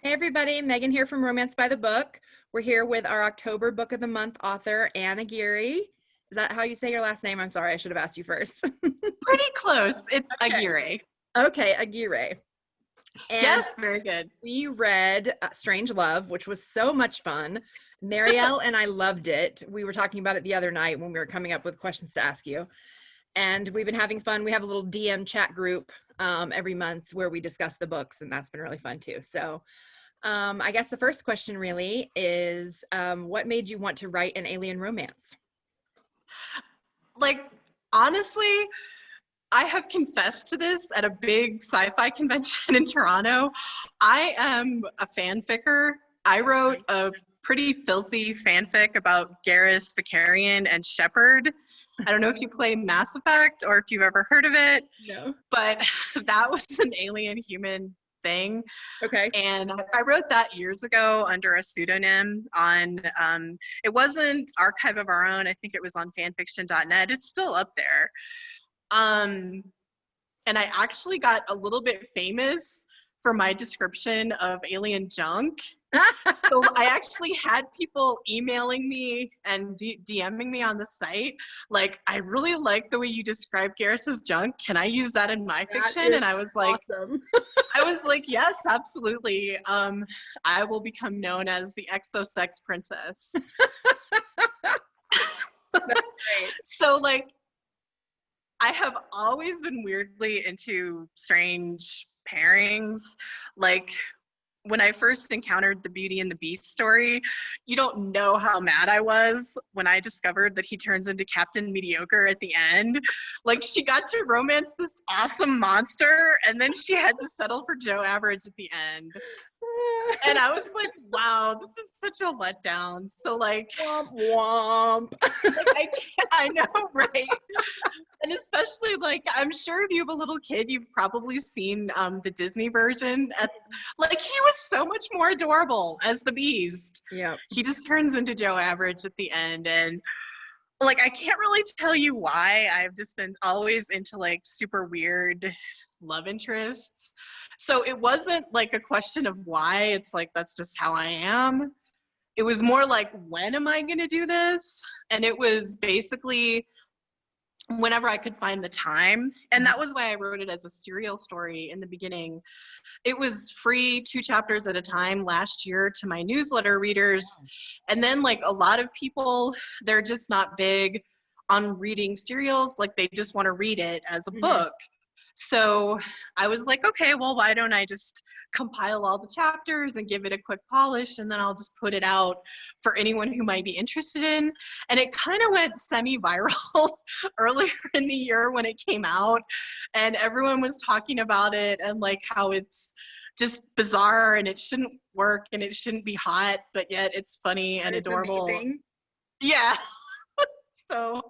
Hey everybody, Megan here from Romance by the Book. We're here with our October Book of the Month author, Ann Aguirre. Is that how you say your last name? I'm sorry, I should have asked you first. Pretty close. It's Okay. Aguirre. Okay, Aguirre. And Yes, very good. we read Strange Love, which was so much fun. Marielle and I loved it. We were talking about it the other night when we were coming up with questions to ask you. And we've been having fun. We have a little DM chat group every month where we discuss the books, and that's been really fun too. So I guess the first question really is, what made you want to write an alien romance? Like, honestly, I have confessed to this at a big sci-fi convention in Toronto. I am a fanficker. I wrote a pretty filthy fanfic about Garrus, Vicarian, and Shepard. I don't know if you play Mass Effect or if you've ever heard of it. No. But that was an alien-human thing. Okay. And I wrote that years ago under a pseudonym on, it wasn't Archive of Our Own. I think it was on fanfiction.net. It's still up there. And I actually got a little bit famous for my description of alien junk. So I actually had people emailing me and DMing me on the site, like, I really like the way you describe Garrus's junk. Can I use that in my fiction? And I was like, awesome. I was like, yes, absolutely. I will become known as the exosex princess. So, like, I have always been weirdly into strange pairings. Like, when I first encountered the Beauty and the Beast story, you don't know how mad I was when I discovered that he turns into Captain Mediocre at the end. Like, she got to romance this awesome monster, and then she had to settle for Joe Average at the end. And I was like, wow, this is such a letdown. So, like, womp womp. like I know, right? And especially, like, I'm sure if you have a little kid, you've probably seen the Disney version. Like, he was so much more adorable as the Beast. Yeah. He just turns into Joe Average at the end. And, like, I can't really tell you why. I've just been always into, like, super weird love interests. So it wasn't, like, a question of why. It's like, that's just how I am. It was more like, when am I going to do this? And it was basically whenever I could find the time. And that was why I wrote it as a serial story in the beginning. It was free 2 chapters at a time last year to my newsletter readers. And then, like, a lot of people, they're just not big on reading serials. Like, they just want to read it as a book. So I was like, okay, well, why don't I just compile all the chapters and give it a quick polish, and then I'll just put it out for anyone who might be interested in. And it kind of went semi-viral earlier in the year when it came out, and everyone was talking about it and, like, how it's just bizarre and it shouldn't work and it shouldn't be hot, but yet it's funny and adorable. Amazing. Yeah. So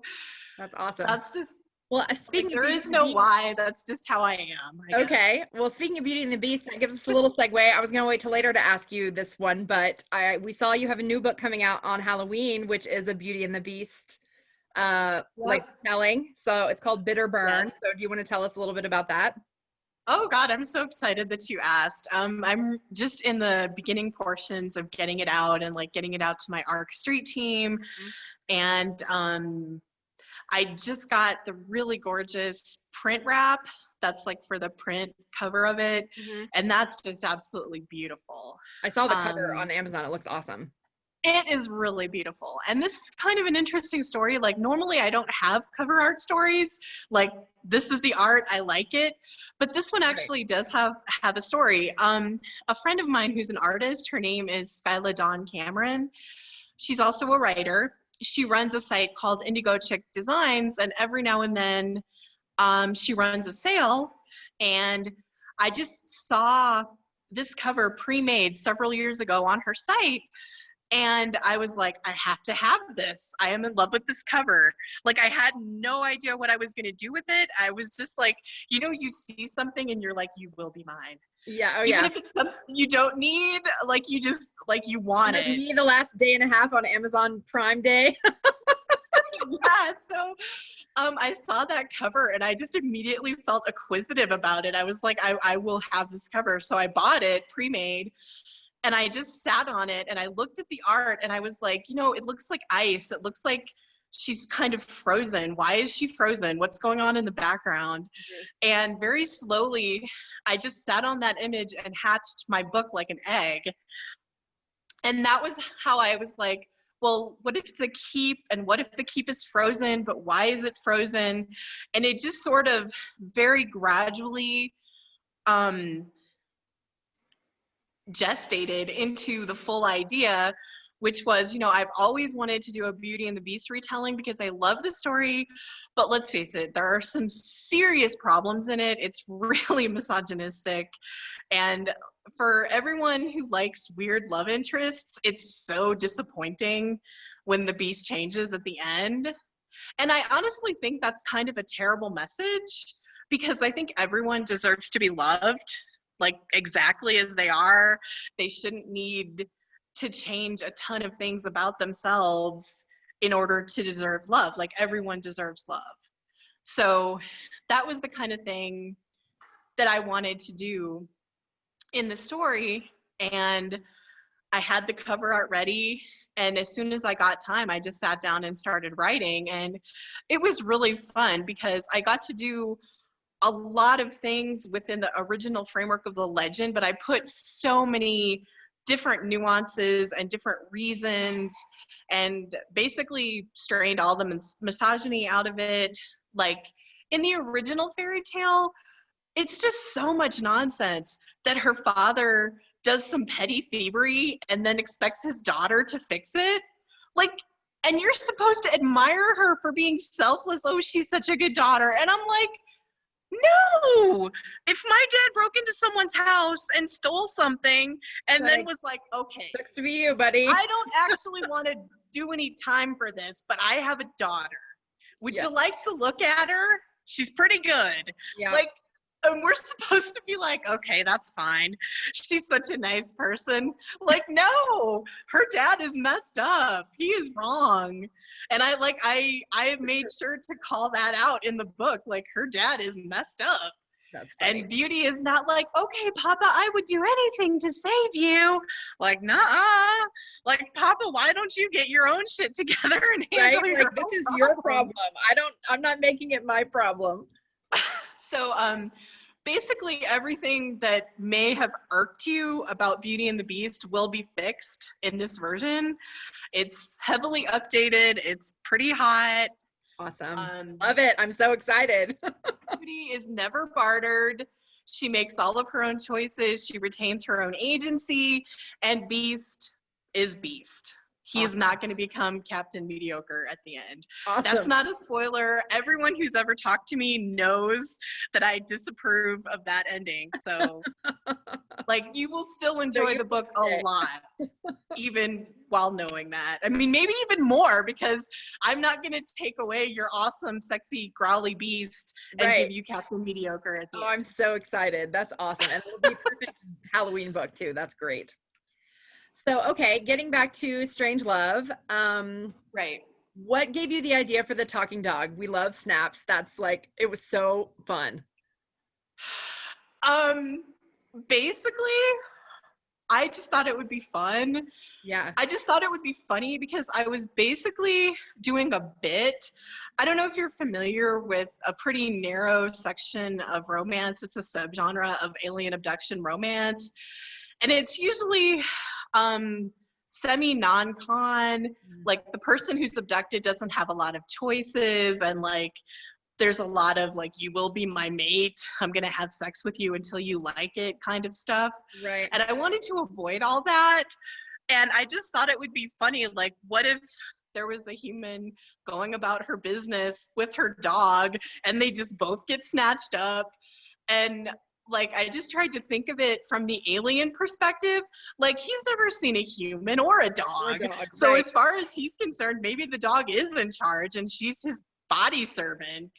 that's awesome. That's just, well, speaking like, there is no why. That's just how I am. Okay. Well, speaking of Beauty and the Beast, that gives us a little segue. I was going to wait till later to ask you this one, but we saw you have a new book coming out on Halloween, which is a Beauty and the Beast like telling. So it's called Bitterburn. Yes. So do you want to tell us a little bit about that? Oh God, I'm so excited that you asked. I'm just in the beginning portions of getting it out and, like, getting it out to my ARC Street team. And I just got the really gorgeous print wrap that's, like, for the print cover of it. And that's just absolutely beautiful. I saw the cover on Amazon. It looks awesome. It is really beautiful. And this is kind of an interesting story. Like, normally I don't have cover art stories. Like, this is the art, I like it. But this one actually does have a story. A friend of mine who's an artist, her name is Skyla Dawn Cameron. She's also a writer. She runs a site called Indigo Chick Designs, and every now and then she runs a sale. And I just saw this cover pre-made several years ago on her site. And I was like, I have to have this. I am in love with this cover. Like, I had no idea what I was going to do with it. I was just like, you know, you see something and you're like, you will be mine. Yeah. Oh, Even if it's something you don't need, like, you just, like, you want it. Me the last day and a half on Amazon Prime Day. Yeah. So I saw that cover and I just immediately felt acquisitive about it. I was like, I will have this cover. So I bought it pre-made. And I just sat on it and I looked at the art and I was like, you know, it looks like ice. It looks like she's kind of frozen. Why is she frozen? What's going on in the background? And very slowly, I just sat on that image and hatched my book like an egg. And that was how I was like, well, what if it's a keep? And what if the keep is frozen? But why is it frozen? And it just sort of very gradually gestated into the full idea, which was, you know, I've always wanted to do a Beauty and the Beast retelling because I love the story, but let's face it, there are some serious problems in it. It's really misogynistic. And for everyone who likes weird love interests, it's so disappointing when the Beast changes at the end. And I honestly think that's kind of a terrible message because I think everyone deserves to be loved, like exactly as they are. They shouldn't need to change a ton of things about themselves in order to deserve love. Like everyone deserves love. So that was the kind of thing that I wanted to do in the story. And I had the cover art ready. And as soon as I got time, I just sat down and started writing. And it was really fun because I got to do a lot of things within the original framework of the legend, but I put so many different nuances and different reasons and basically strained all the misogyny out of it. Like in the original fairy tale, it's just so much nonsense that her father does some petty thievery and then expects his daughter to fix it. Like, and you're supposed to admire her for being selfless. Oh, she's such a good daughter. And I'm like, no, if my dad broke into someone's house and stole something and then was like, okay, sucks to be you, buddy. I don't actually want to do any time for this, but I have a daughter. Would you like to look at her? She's pretty good. Yeah. Like, and we're supposed to be like, okay, that's fine. She's such a nice person. Like, no, her dad is messed up. He is wrong. And I made sure to call that out in the book. Like, her dad is messed up. That's funny. And Beauty is not like, okay, Papa, I would do anything to save you. Like, nah. Like, Papa, why don't you get your own shit together and handle your Like, this is your problem. I'm not making it my problem. So, basically everything that may have irked you about Beauty and the Beast will be fixed in this version. It's heavily updated. It's pretty hot. Awesome. Love it. I'm so excited. Beauty is never bartered. She makes all of her own choices. She retains her own agency. And Beast is Beast. He is not going to become Captain Mediocre at the end. Awesome. That's not a spoiler. Everyone who's ever talked to me knows that I disapprove of that ending. So, like, you will still enjoy the book a lot, even while knowing that. I mean, maybe even more, because I'm not going to take away your awesome, sexy, growly Beast and give you Captain Mediocre at the end. I'm so excited. That's awesome. And it'll be a perfect Halloween book, too. That's great. So, okay, getting back to Strange Love. Right. What gave you the idea for the talking dog? We love Snaps. That's like, it was so fun. Basically, I just thought it would be fun. Yeah. I just thought it would be funny because I was basically doing a bit. I don't know if you're familiar with a pretty narrow section of romance. It's a subgenre of alien abduction romance. And it's usually semi-non-con, like the person who's abducted doesn't have a lot of choices, and like there's a lot of like, you will be my mate, I'm gonna have sex with you until you like it kind of stuff. Right. And I wanted to avoid all that, and I just thought it would be funny, like what if there was a human going about her business with her dog and they just both get snatched up. And like, I just tried to think of it from the alien perspective. Like, he's never seen a human or a dog. So as far as he's concerned, maybe the dog is in charge and she's his body servant.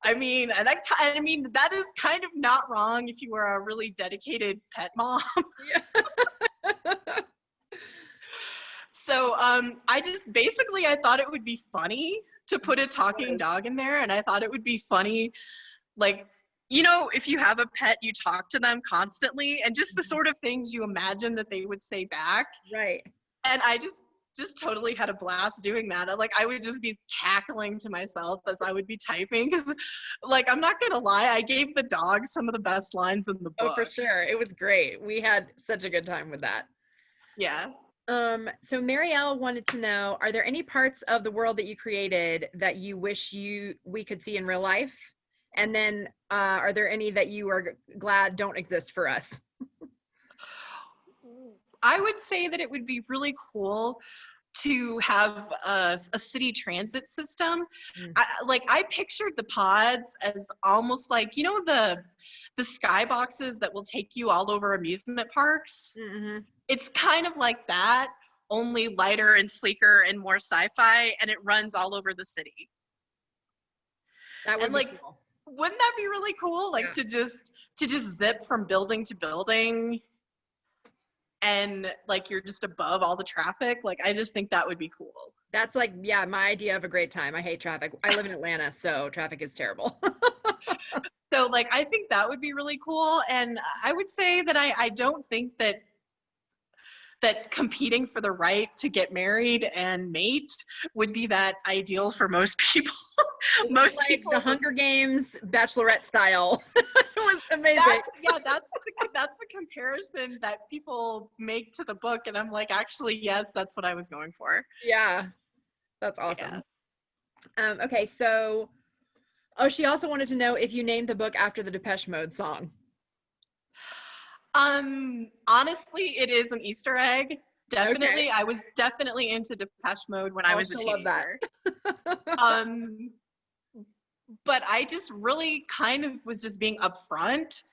I mean, and that is kind of not wrong if you were a really dedicated pet mom. Yeah. So I just basically, I thought it would be funny to put a talking dog in there, and I thought it would be funny, like, you know, if you have a pet, you talk to them constantly, and just the sort of things you imagine that they would say back. Right. And I just totally had a blast doing that. Like, I would just be cackling to myself as I would be typing, because, like, I'm not gonna lie, I gave the dog some of the best lines in the Oh, book. for sure. It was great. We had such a good time with that. Yeah. So Marielle wanted to know, are there any parts of the world that you created that you wish we could see in real life? And then are there any that you are glad don't exist for us? I would say that it would be really cool to have a city transit system. Mm. I pictured the pods as almost like, you know, the sky boxes that will take you all over amusement parks. Mm-hmm. It's kind of like that, only lighter and sleeker and more sci-fi, and it runs all over the city. That would And be like, cool. wouldn't that be really cool? Like, Yeah. to just zip from building to building, and like you're just above all the traffic. Like, I just think that would be cool. That's like, yeah, my idea of a great time. I hate traffic. I live in Atlanta, so traffic is terrible. So like, I think that would be really cool. And I would say that I don't think that competing for the right to get married and mate would be that ideal for most people. Most like people, the Hunger Games Bachelorette style. It was amazing. that's the comparison that people make to the book, and I'm like, actually, yes, that's what I was going for. Yeah, that's awesome. Yeah. Okay, so she also wanted to know if you named the book after the Depeche Mode song. Honestly, it is an Easter egg. Definitely. Okay. I was definitely into Depeche Mode when I was a teenager. But I just really kind of was just being upfront,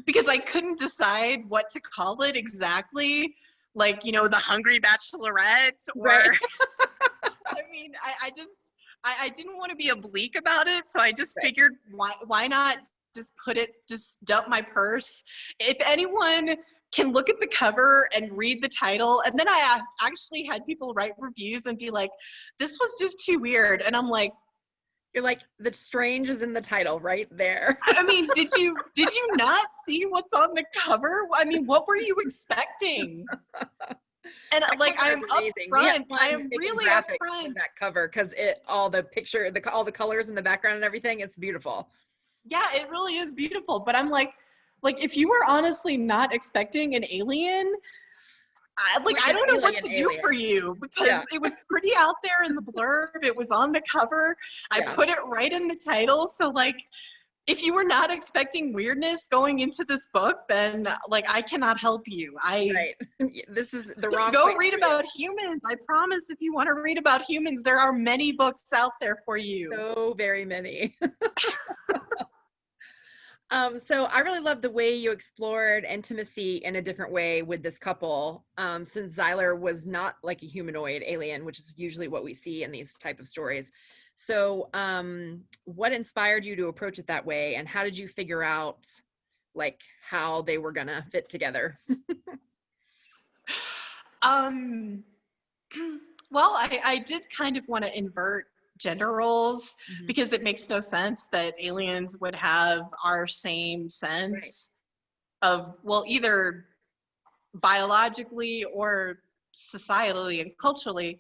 because I couldn't decide what to call it exactly. Like, you know, the Hungry Bachelorette, or right. I mean, I didn't want to be oblique about it, so I just figured, why not just dump my purse. If anyone can look at the cover and read the title, and then I actually had people write reviews and be like, this was just too weird. And I'm like, you're like, the strange is in the title right there. I mean, did you not see what's on the cover? I mean, what were you expecting? And like, I'm upfront. I am really upfront. That cover, because all the colors in the background and everything, it's beautiful. Yeah, it really is beautiful. But I'm like, if you were honestly not expecting an alien, I don't know what to do for you, because it was pretty out there in the blurb. It was on the cover. I put it right in the title. So like, if you were not expecting weirdness going into this book, then like, I cannot help you. This is the wrong. Go read about humans. I promise, if you want to read about humans, there are many books out there for you. So very many. So I really love the way you explored intimacy in a different way with this couple, since Zyler was not like a humanoid alien, which is usually what we see in these type of stories. So what inspired you to approach it that way, and how did you figure out like how they were gonna fit together? Well, I did kind of want to invert gender roles, because it makes no sense that aliens would have our same sense of, well, either biologically or societally and culturally.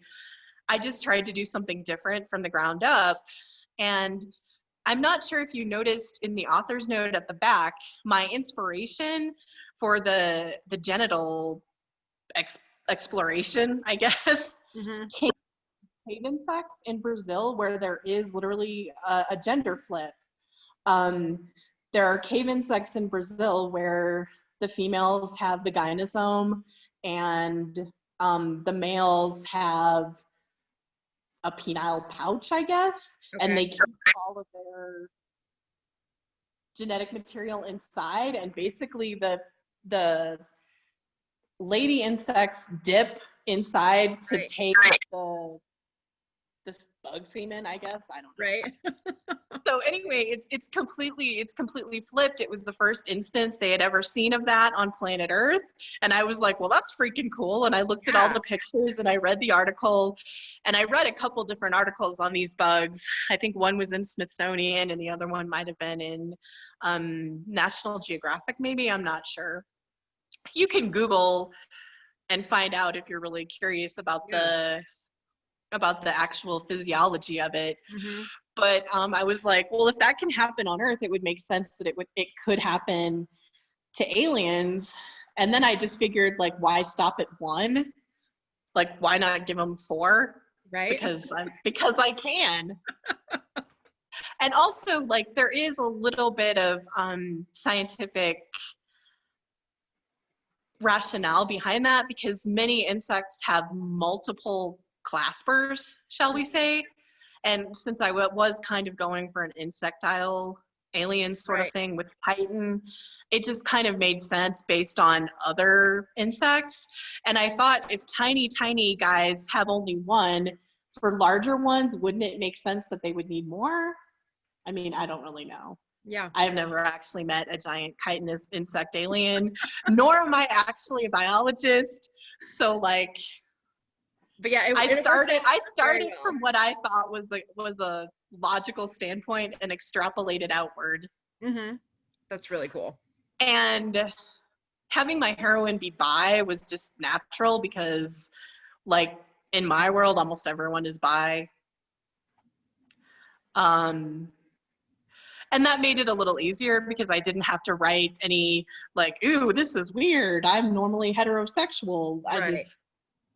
I just tried to do something different from the ground up. And I'm not sure if you noticed in the author's note at the back, my inspiration for the genital exploration, I guess, came cave insects in Brazil, where there is literally a gender flip. There are cave insects in Brazil where the females have the gynosome, and the males have a penile pouch, I guess, and they keep all of their genetic material inside, and basically the lady insects dip inside to take the this bug semen, I guess. I don't know. Right. So anyway, it's completely flipped. It was the first instance they had ever seen of that on planet Earth. And I was like, well, that's freaking cool. And I looked at all the pictures and I read the article, and I read a couple different articles on these bugs. I think one was in Smithsonian and the other one might have been in National Geographic, maybe, I'm not sure. You can Google and find out if you're really curious about the actual physiology of it. Mm-hmm. But I was like, well, if that can happen on Earth, it would make sense that it could happen to aliens. And then I just figured, like, why stop at 1? Like, why not give them 4? Right. Because I can. And also, like, there is a little bit of scientific rationale behind that, because many insects have multiple claspers, shall we say. And since I was kind of going for an insectile alien sort of thing with Titan, it just kind of made sense based on other insects. And I thought, if tiny guys have only 1, for larger ones, wouldn't it make sense that they would need more? I mean, I don't really know. Yeah. I've never actually met a giant chitinous insect alien, nor am I actually a biologist. So, like, but yeah, I started from what I thought was a logical standpoint and extrapolated outward. Mm-hmm. That's really cool. And having my heroine be bi was just natural, because, like, in my world, almost everyone is bi. And that made it a little easier, because I didn't have to write any, like, ooh, this is weird, I'm normally heterosexual. I just,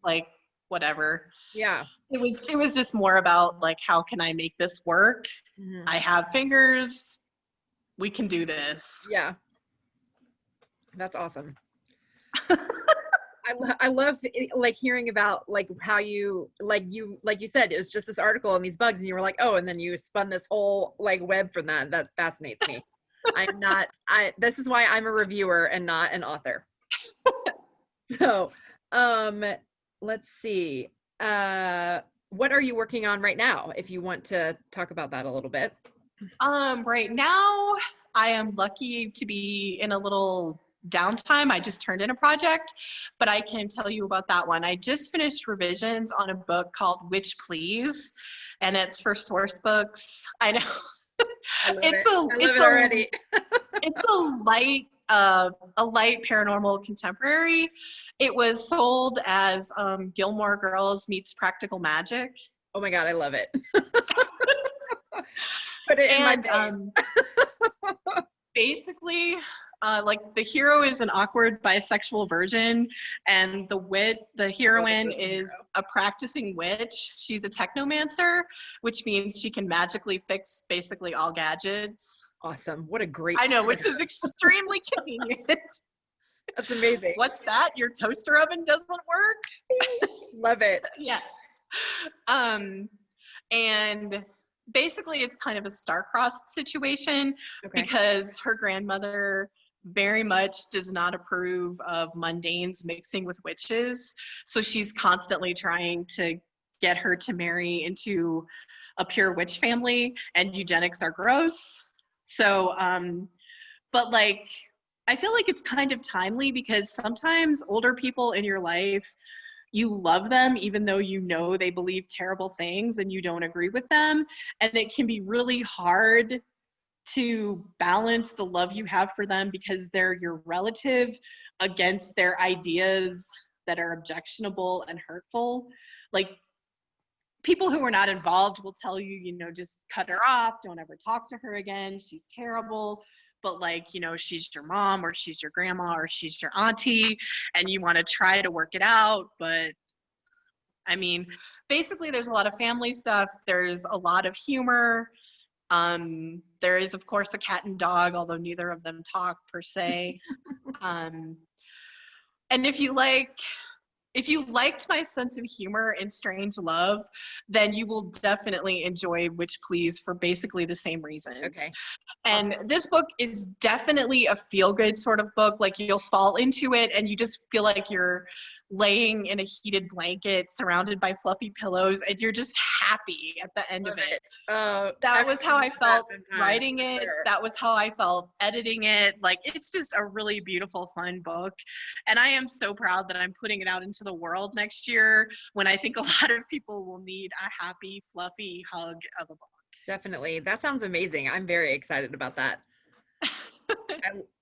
like, whatever. Yeah. It was just more about, like, how can I make this work? Mm-hmm. I have fingers. We can do this. Yeah. That's awesome. I love, like, hearing about, like, how you said, it was just this article on these bugs and you were like, oh, and then you spun this whole, like, web from that. That fascinates me. This is why I'm a reviewer and not an author. So, let's see. What are you working on right now, if you want to talk about that a little bit? Right now, I am lucky to be in a little downtime. I just turned in a project, but I can tell you about that one. I just finished revisions on a book called Witch Please, and it's for Source Books. I know. It's a light paranormal contemporary. It was sold as Gilmore Girls meets Practical Magic. Oh my God, I love it. Put it in my name. Basically, like, the hero is an awkward bisexual virgin, and the heroine is a practicing witch. She's a technomancer, which means she can magically fix basically all gadgets. Awesome. What a great I know, which is extremely convenient. That's amazing. What's that? Your toaster oven doesn't work? Love it. Yeah. And basically it's kind of a star-crossed situation, because her grandmother very much does not approve of mundanes mixing with witches. So she's constantly trying to get her to marry into a pure witch family, and eugenics are gross. So, but, like, I feel like it's kind of timely, because sometimes older people in your life, you love them even though you know they believe terrible things and you don't agree with them. And it can be really hard to balance the love you have for them because they're your relative against their ideas that are objectionable and hurtful. Like, people who are not involved will tell you, you know, just cut her off, don't ever talk to her again, she's terrible. But, like, you know, she's your mom, or she's your grandma, or she's your auntie, and you want to try to work it out. But, I mean, basically there's a lot of family stuff. There's a lot of humor. There is, of course, a cat and dog, although neither of them talk per se. And if you liked my sense of humor in Strange Love, then you will definitely enjoy Witch Please for basically the same reasons. Okay. And this book is definitely a feel-good sort of book. Like, you'll fall into it and you just feel like you're, laying in a heated blanket surrounded by fluffy pillows, and you're just happy at the end Love of it. it. Oh, That was how I felt sometime, writing for it. sure. That was how I felt editing it. Like, it's just a really beautiful, fun book. And I am so proud that I'm putting it out into the world next year, when I think a lot of people will need a happy, fluffy hug of a book. Definitely. That sounds amazing. I'm very excited about that.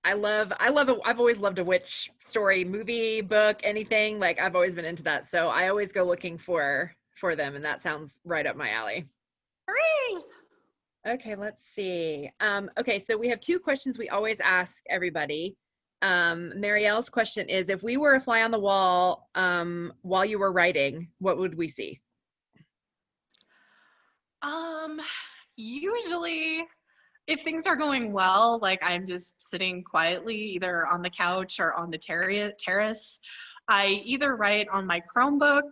I've always loved a witch story, movie, book, anything. Like, I've always been into that. So I always go looking for them, and that sounds right up my alley. Hooray! Okay, let's see. Okay, so we have two questions we always ask everybody. Marielle's question is, if we were a fly on the wall while you were writing, what would we see? Usually, if things are going well, like I'm just sitting quietly either on the couch or on the terrace, I either write on my Chromebook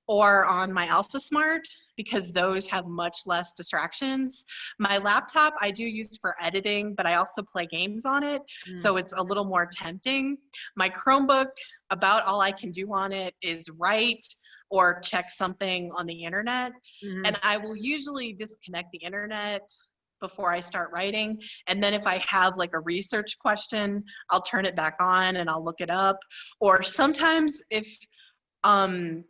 or on my AlphaSmart, because those have much less distractions. My laptop I do use for editing, but I also play games on it, so it's a little more tempting. My Chromebook, about all I can do on it is write or check something on the internet. Mhm. And I will usually disconnect the internet before I start writing. And then if I have like a research question, I'll turn it back on and I'll look it up. Or sometimes if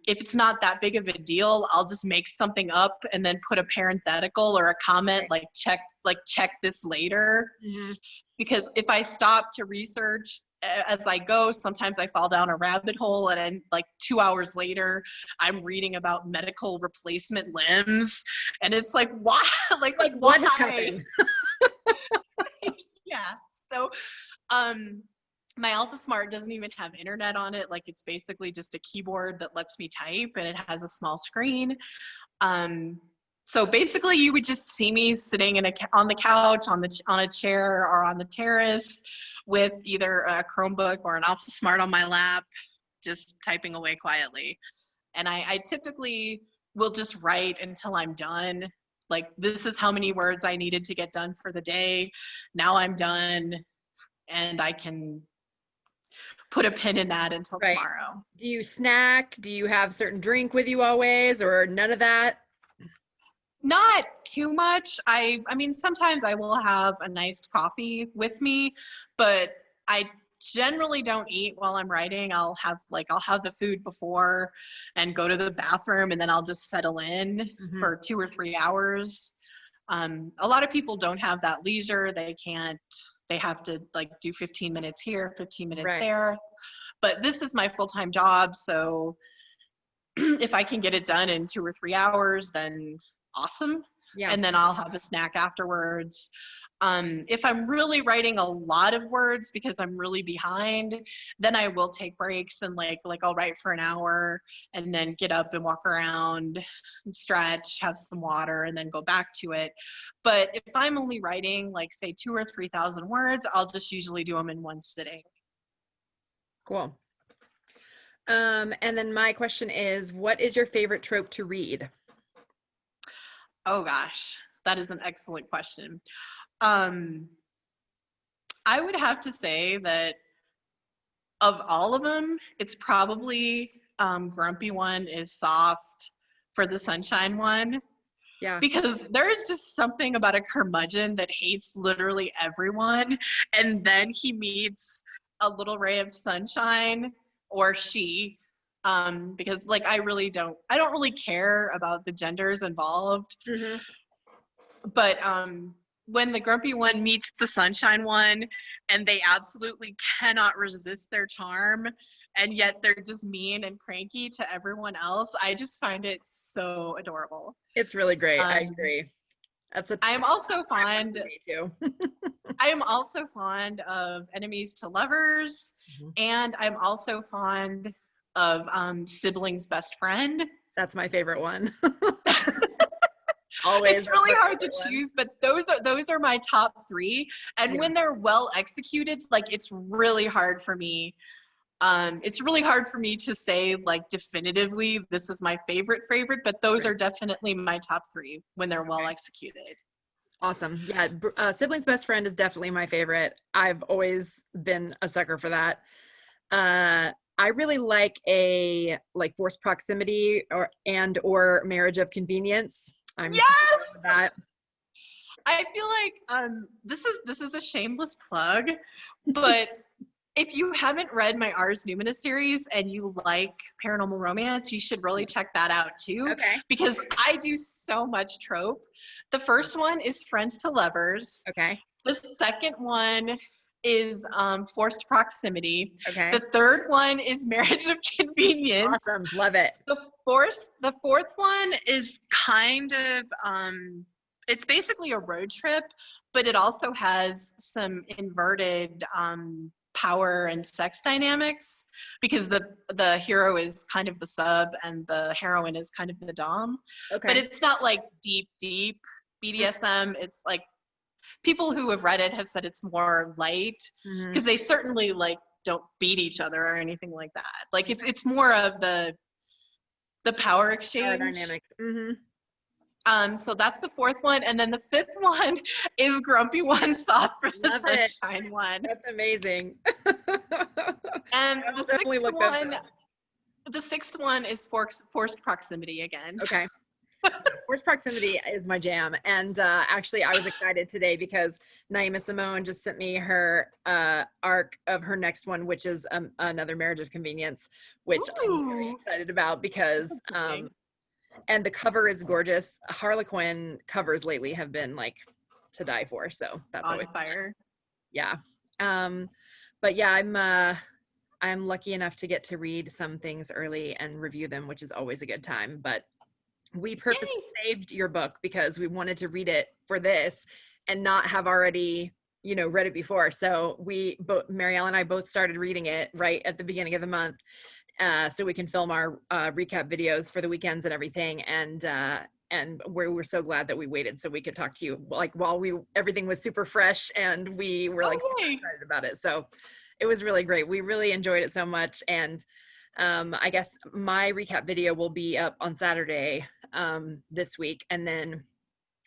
it's not that big of a deal, I'll just make something up and then put a parenthetical or a comment like check this later. Mhm. Because if I stop to research as I go, sometimes I fall down a rabbit hole, and then like 2 hours later, I'm reading about medical replacement limbs, and it's like, why? like What has why? happened? Yeah. So, um, my AlphaSmart doesn't even have internet on it. Like, it's basically just a keyboard that lets me type, and it has a small screen. So basically, you would just see me sitting on the couch, on a chair, or on the terrace, with either a Chromebook or an AlphaSmart on my lap, just typing away quietly. And I typically will just write until I'm done. Like, this is how many words I needed to get done for the day. Now I'm done, and I can put a pin in that until Right. tomorrow. Do you snack? Do you have certain drink with you always, or none of that? Not too much. I mean, sometimes I will have a nice coffee with me, but I generally don't eat while I'm writing. I'll have the food before and go to the bathroom, and then I'll just settle in Mhm. for 2 or 3 hours. A lot of people don't have that leisure. They have to like do 15 minutes here, 15 minutes Right. there. But this is my full-time job, so if I can get it done in 2 or 3 hours, then awesome. Yeah. And then I'll have a snack afterwards. If I'm really writing a lot of words because I'm really behind, then I will take breaks, and like I'll write for an hour and then get up and walk around, stretch, have some water, and then go back to it. But if I'm only writing like say 2 or 3 thousand words, I'll just usually do them in one sitting. Cool. And then my question is, what is your favorite trope to read? Oh gosh, that is an excellent question. Um, I would have to say that of all of them, it's probably Grumpy One is soft for the Sunshine One, Yeah. because there's just something about a curmudgeon that hates literally everyone, and then he meets a little ray of sunshine, or she, because like I don't really care about the genders involved. Mhm. But when the Grumpy One meets the Sunshine One, and they absolutely cannot resist their charm, and yet they're just mean and cranky to everyone else, I just find it so adorable. It's really great. I Um, agree. That's a I am also one fond. for me too. I am also fond of enemies to lovers, Mhm. and I'm also fond of siblings best friend. That's my favorite one. Always. It's That's really my hard to favorite one. choose, but those are my top three. And Yeah. when they're well executed, like it's really hard for me. It's really hard for me to say like definitively this is my favorite, but those Right. are definitely my top three when they're well Okay. executed. Awesome. Yeah. Siblings Best Friend is definitely my favorite. I've always been a sucker for that. Uh, I really like a like forced proximity or marriage of convenience. I'm super down with Yes! that. I feel like this is a shameless plug, but if you haven't read my Ars Numina series and you like paranormal romance, you should really check that out too, Okay. because I do so much trope. The first one is Friends to Lovers. Okay. The second one is Forced Proximity. Okay. The third one is Marriage of Convenience. Awesome. Love it. The fourth one is kind of it's basically a road trip, but it also has some inverted power and sex dynamics, because the hero is kind of the sub and the heroine is kind of the dom. Okay. But it's not like deep BDSM. It's like people who have read it have said it's more light, because they certainly like don't beat each other or anything like that. Like it's more of the power exchange. Power dynamics. So that's the fourth one, and then the fifth one is Grumpy One Soft for the Love it. Sunshine One. That's amazing. And I will definitely look those up. the sixth one is forced proximity again. Okay. Forced proximity is my jam. And actually, I was excited today because Naima Simone just sent me her arc of her next one, which is another Marriage of Convenience, which I'm very excited about because, and the cover is gorgeous. Harlequin covers lately have been like to die for. So that's on always fire. Yeah. But yeah, I'm lucky enough to get to read some things early and review them, which is always a good time. But we purposely saved your book because we wanted to read it for this and not have already, read it before. So Marielle and I both started reading it right at the beginning of the month, so we can film our recap videos for the weekends and everything. And we're so glad that we waited so we could talk to you like while everything was super fresh and we were like super excited about it. So it was really great. We really enjoyed it so much. And I guess my recap video will be up on Saturday this week. And then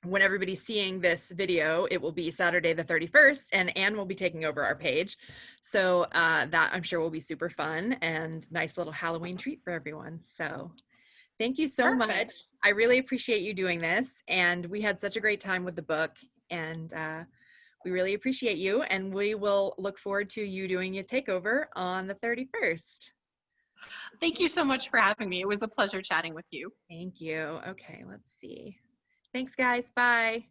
when everybody's seeing this video, it will be Saturday the 31st, and Anne will be taking over our page. So that I'm sure will be super fun and nice little Halloween treat for everyone. So thank you so much. I really appreciate you doing this. And we had such a great time with the book, and we really appreciate you. And we will look forward to you doing your takeover on the 31st. Thank you so much for having me. It was a pleasure chatting with you. Thank you. Okay, let's see. Thanks, guys. Bye.